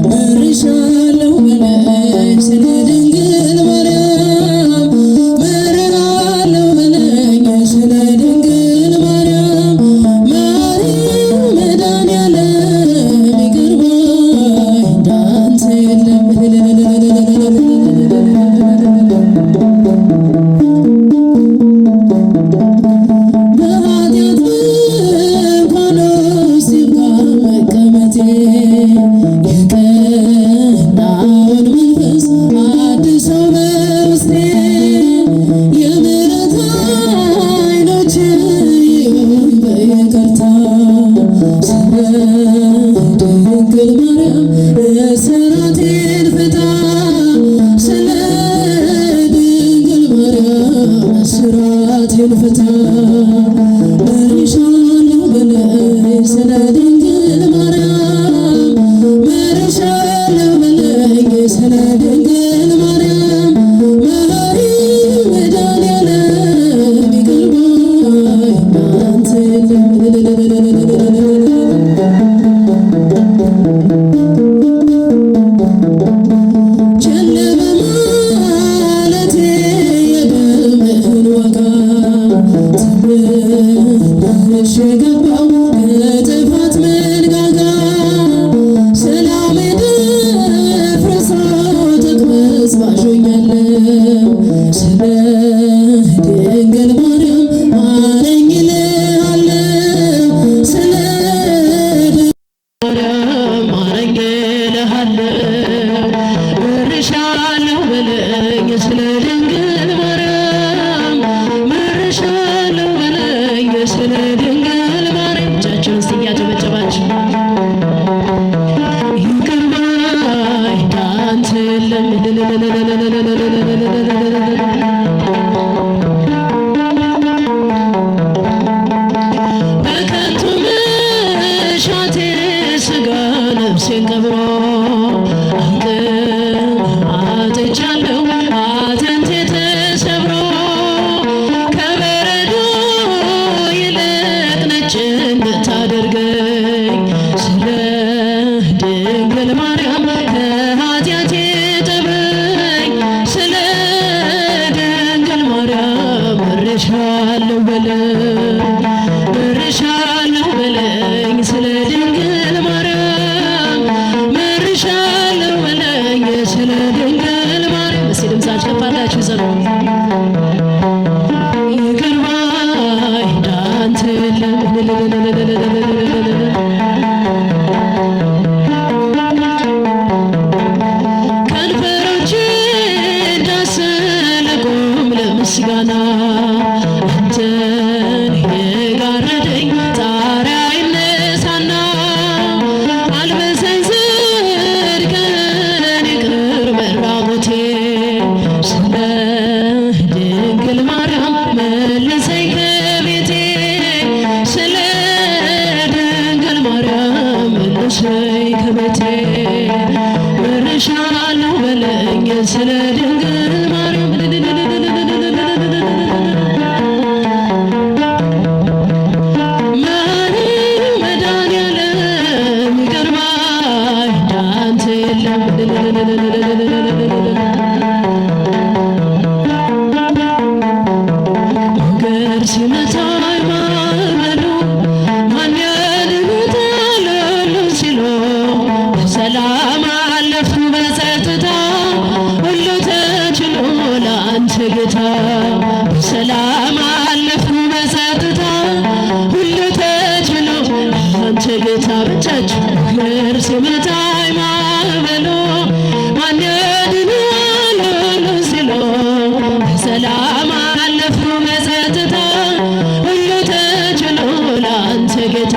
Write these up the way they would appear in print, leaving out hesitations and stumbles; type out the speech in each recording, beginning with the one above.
መርሻለሁ በለኝ ስለ ድንግል ማርያም መርሃለሁ በለኝ ስለ ድንግል ማርያም ማርያም መድኃኒዓለም ይቅር ባይ እንዳንተ የለም። በኃጢአት ድንኳን ውስጥ ይብቃ መቀመጤ የቀናውን መንፈስ አድሰው በውስጤ የምሕረት ዓይኖች ይሁን በይቅርታ ስለ ድንግል ማርያም እስራቴን ፍታ ስለ ድንግል ማርያም እስራቴን ፍታ መርሻለሁ በለኝ ስለ ድንግል ማርያም መርሻለሁ በለኝ ስለ ድንግል ማርያም ማርያም መድኃኒዓለም ይቅር ባይ እንዳንተ የለም። ቸል በማለቴ የደምህን ዋጋ ተመልሼ ገባሁ ከጥፋት መንጋጋ ሰላሜ ደፍርሶ ተቅበዝባዥ ሆኛለሁ ስለ ድንግል ማርያም ማረኝ እልሃለሁ ስለ ማርያም ማረኝ እልሃለሁ መርሻለሁ በለኝ ስለ ድንግል ማርያም መርሻለሁ በለኝ ስለ ድንግል ማርያም እጃችሁን እስቲ እያጨበጨባችሁ ይቅር ባይ እንዳንተ የለም። በከንቱ መሻቴ ሥጋ ነፍሴን ቀብሮ አጥቻለሁ አጥንቴ ተሰብሮ ከበረዶ ይልቅ ነጭ እንድታደርገኝ ስለ ድንግል ማርያም ከኃጢአቴ ጠበኝ ስለ ድንግል ማርያም መርሻለሁ በለኝ መርሻለሁ በለኝ ስለ ድንግል ማርያም መርሻለሁ በለኝ ስለ ድንግል ማርያም። እስቲ ድምፃችሁ ከፍ አድርጋችሁ ዘምሩ። ይቅር ባይ እንዳንተ የለም። ከንፈሮቼ ዳሰለ ቆም ለምስጋና አንተን የጋረደኝ ጣሪያ ይነሳና አልበሰኝ ጽድቅን ይቅር መራቆቴ ስለ ድንግል ማርያም መልሰኝ ከቤቴ ስለ ድንግል ማርያም መልሰኝ ከቤቴ መርሻለሁ በለኝ ስለ ድንግል ማርያም ማርያም መድኃኒዓለም ይቅር ባይ እንዳንተ የለም። ሞገድ ሲመታኝ ማዕበሉ ማን ያድነኛል ሲሉ በሰላም አለፍኩ በጸጥታ ሁሉ ተችሎ ለአንተ ጌታ በሰላም አለፍኩ በጸጥታ ሁሉ ተችሎ ለአንተ ጌታ ብቻችሁ ሞገድ ሲመታኝ ማዕበሉ ማን ያድነኛል ሲሉ በሰላም አለፍኩ በጸጥታ ሁሉ ተችሎ ለአንተ ጌታ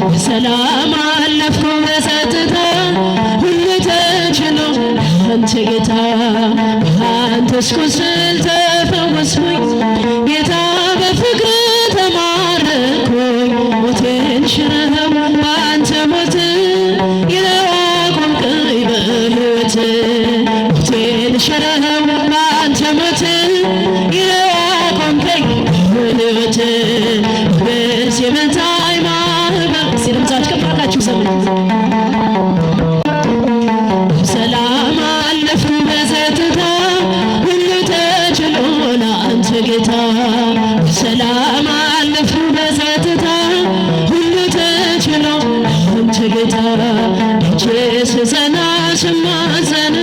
በሰላም አለፍኩ በጸጥታ ሁሉ ተችሎ ለአንተ ጌታ በአንተስ ቁስል ተፈወስኩኝ ጌታ በፍቅር ተማረኩኝ ሞቴን ሽረኸው በአንተ ሞት ይለው አቆምከኝ በሕይወት ሞቴን ሽረኸው በአንተ ሞት ይለው አቆምከኝ በሕይወት በዚህ የመታኝ ማዕበል ሲልምታች ከፍ አድርጋችሁ ዘምሩ። ደጄ ስጸና ስማጸን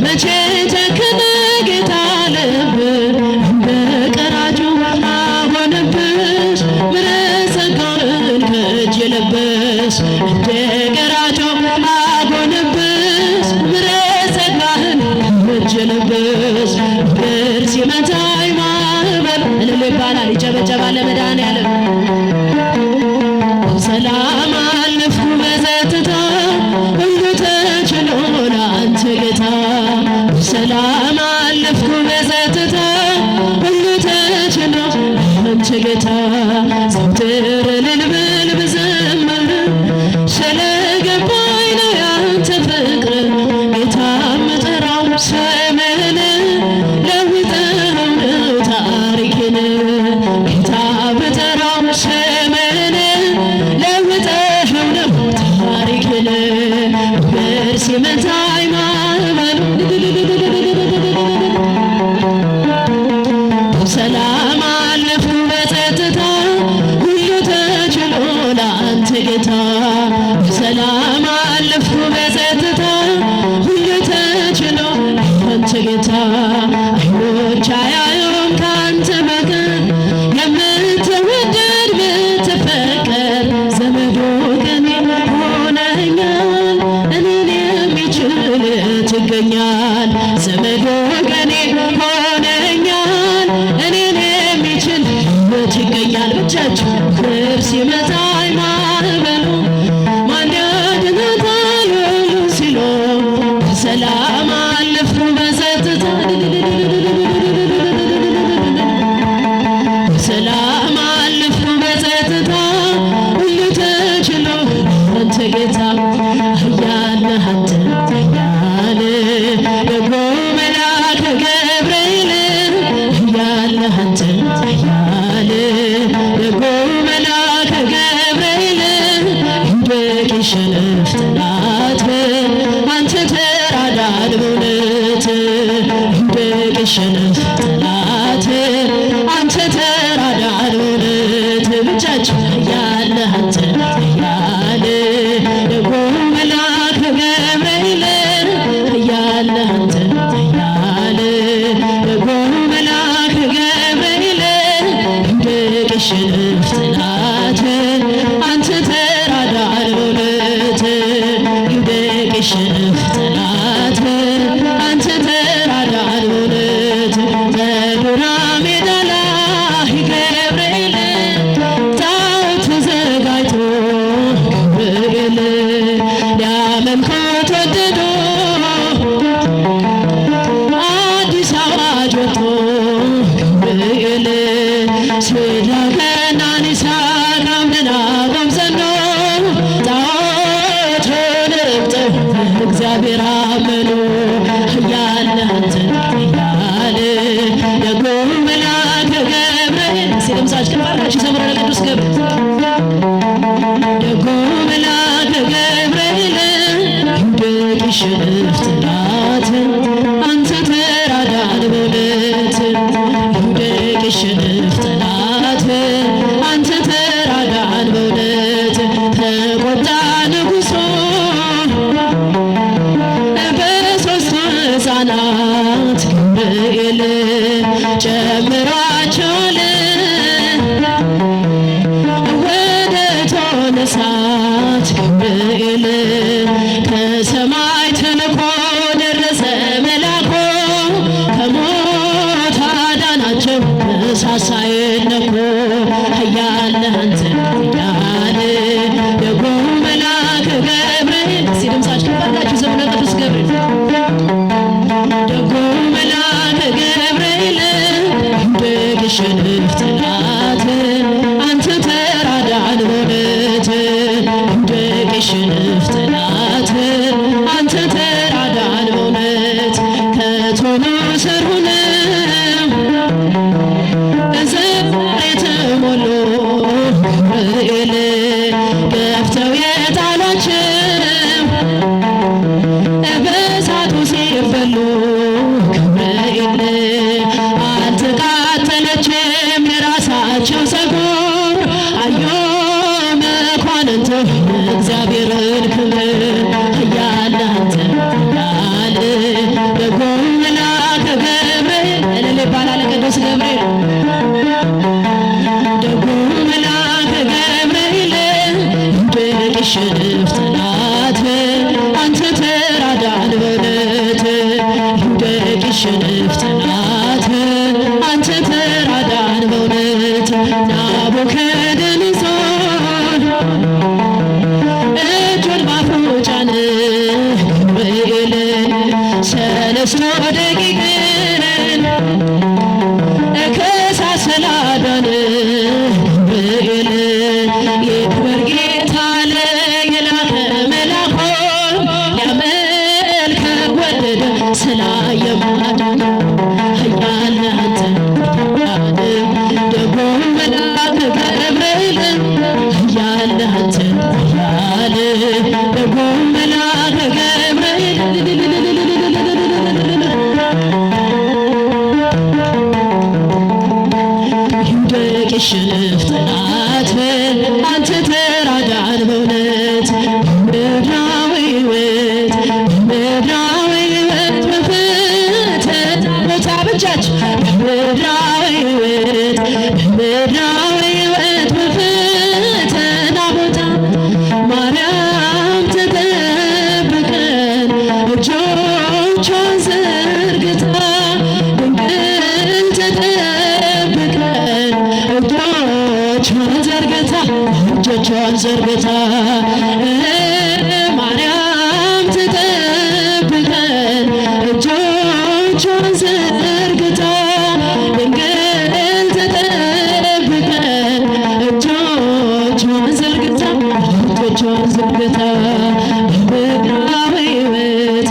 መቼ ጨከነ ጌታ ልብ እንደ ቀራጩ ሆነብሽ ምሕረት ጸጋውን ከእጅ የለበስ እንደ ቀራጩ ሆነብሽ ምሕረት ጸጋህን ከእጅ የለበስ ፍቅር ሲመታኝ ማዕበል እልል ይባላል ይጨበጨባል ለመድኃኔዓለም ሰላም አለፍኩ በጸጥታ ሁሉ ተችሎ ለአንተ ጌታ ሰላም አለፍኩ በጸጥታ ሁሉ ተችሎ ለአንተ ጌታ ዘወትር እልል ብል ብዘምር ስለገባኝ ነው ያንተ ፍቅር ጌታ የምጠራው ስምህን ለውጠው ነው ታሪኬን ጌታ ብጠራው ስምህን ለውጠው ነው ታሪኬን ፍቅር ሲመታኝ ማዕበል ሰላም አለፍኩ በጸጥታ ሁሉ ተችሎ ለአንተ ጌታ ሰላም አለፍኩ በጸጥታ ሁሉ ተችሎ ለአንተ ጌታ አይኖች አያዩም ካንተ በቀር የምትወደድ ብትፈቀር ዘመድ ወገኔ ሆነኛል እኔን የሚችል ትገኛል ዘመድ ወገኔ ሆነኛል እኔን የሚችል ትገኛል ብቻችሁ ፍቅር ሲመታኝ ማዕበሉ ማን ያድናታል ሲሉ ሰላም አለፍኩ በጸጥታ ሰላም አለፍኩ በጸጥታ ሁሉ ተችሎ አንተ ጌታ ኃያል ነህ አንተ ኃያል ደግሞ መልአከ ገብርኤል ኃያል ነህ አንተ ኃያል ደግሞ መልአከ ገብርኤል ይውደቅ ይሸነፍ ጠላት አንተ ተራዳን በእውነት ይውደቅ ይሸነፍ ጠላት አንተ ተራዳን በእውነት ብቻችሁ ኃያል ነህ አንተ ኃያል ደግሞ መልአከ ገብርኤል ኃያል ነህ አንተ ኃያል ደግሞ መልአከ ገብርኤል ይውደቅ ይሸነፍ ጠላት አንተ ተራዳን በእውነት ይውደቅ ይሸነፍ ጠላት አንተ ተራዳን በእውነት በዱራ ሜዳ ላይ ገብርኤል ጣዖት ተዘጋጅቶ ገብርኤል ሊያመልኩት ወደዱ አዲስ አዋጅ ወጥቶ ገብርኤል ሲድራቅና ሚሳቅ አብደናጎም ጸኑ ጣዖቱን ረግጠው እግዚአብሔር አመኑ ኃያል ነህ አንተ ኃያል ደግሞ መልአከ ገብርኤል ሲለምሳች ቅባላችሁ ዘምረ ለቅዱስ ገብርኤል ደግሞ መልአከ ገብርኤል ይውደቅ ይሸነፍ ጠላት አንተ ተራዳን በእውነት ይውደቅ ይሸነፍ ጠላት አንተ ተራዳን በእውነት ተቆጣ ንጉሡ በሦስቱ ሕፃናት ገብርኤል ጨምሯቸዋል ወደ እቶነ እሳት ገብርኤል ከሰማይ ተልኮ ይሸነፍ ጠላት አንተ ተራዳን በእውነት ናቡከደነፆር እጁን ባፉ ጫነ ገብርኤል ሰለስቱ ደቂቅን ከእሳት ስላዳነ ገብርኤል ይክበር ጌታ የላከ መልአኩን ሊያመልከው ወደደ ስላየ ማዳን ኃያል ነህ አንተ ደጉ መልአክ ገብርኤል ኃያል ነህ አንተ ኃያል ደጉ መልአክ ገብርኤል ይውደቅ ይሸነፍ ጠላት አንተ ተራዳን በእውነት ምድራዊ ሕይወት በፈተና ቦታ ብቻች ምድራዊ ሕይወት በፈተና ቦታ ማርያም ተጠብቀን እጆቿን ዘርግታ ድንግል ተጠብቀን እጆቿን ዘርግታ ማርያም ተጠብቀን እጆቿን ዘርግታ ድንግል ተጠብቀን እጆቿን ዘርግታ ምድራዊ ሕይወት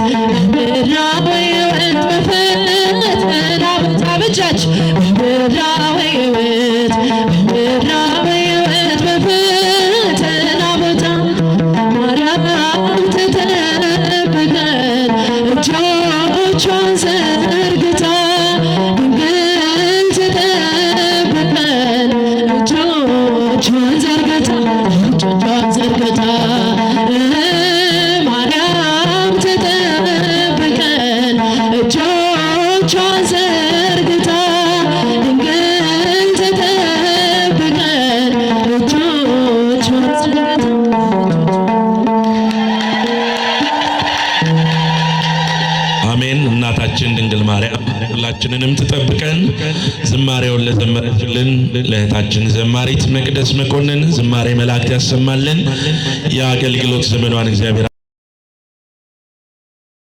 በፈተና ቦታ ብቻች ምድራዊ ሕይወት በፈተና ቦታ ማርያም ተጠብቀን እጆቿን ዘርግታ ድንግል ተጠብቀን እጆቿን ዘርግታ ማርያም ተጠብቀን እጆቿን ዘርግታ ድንግል ተጠብቀን እጆቿን ዘርግታ አሜን። እናታችን ድንግል ማርያም ሁላችንንም ትጠብቀን። ዝማሬውን ለዘመረችልን ለእህታችን ዘማሪት መቅደስ መኮንን ዝማሬ መላእክት ያሰማልን። የአገልግሎት ዘመኗን እግዚአብሔር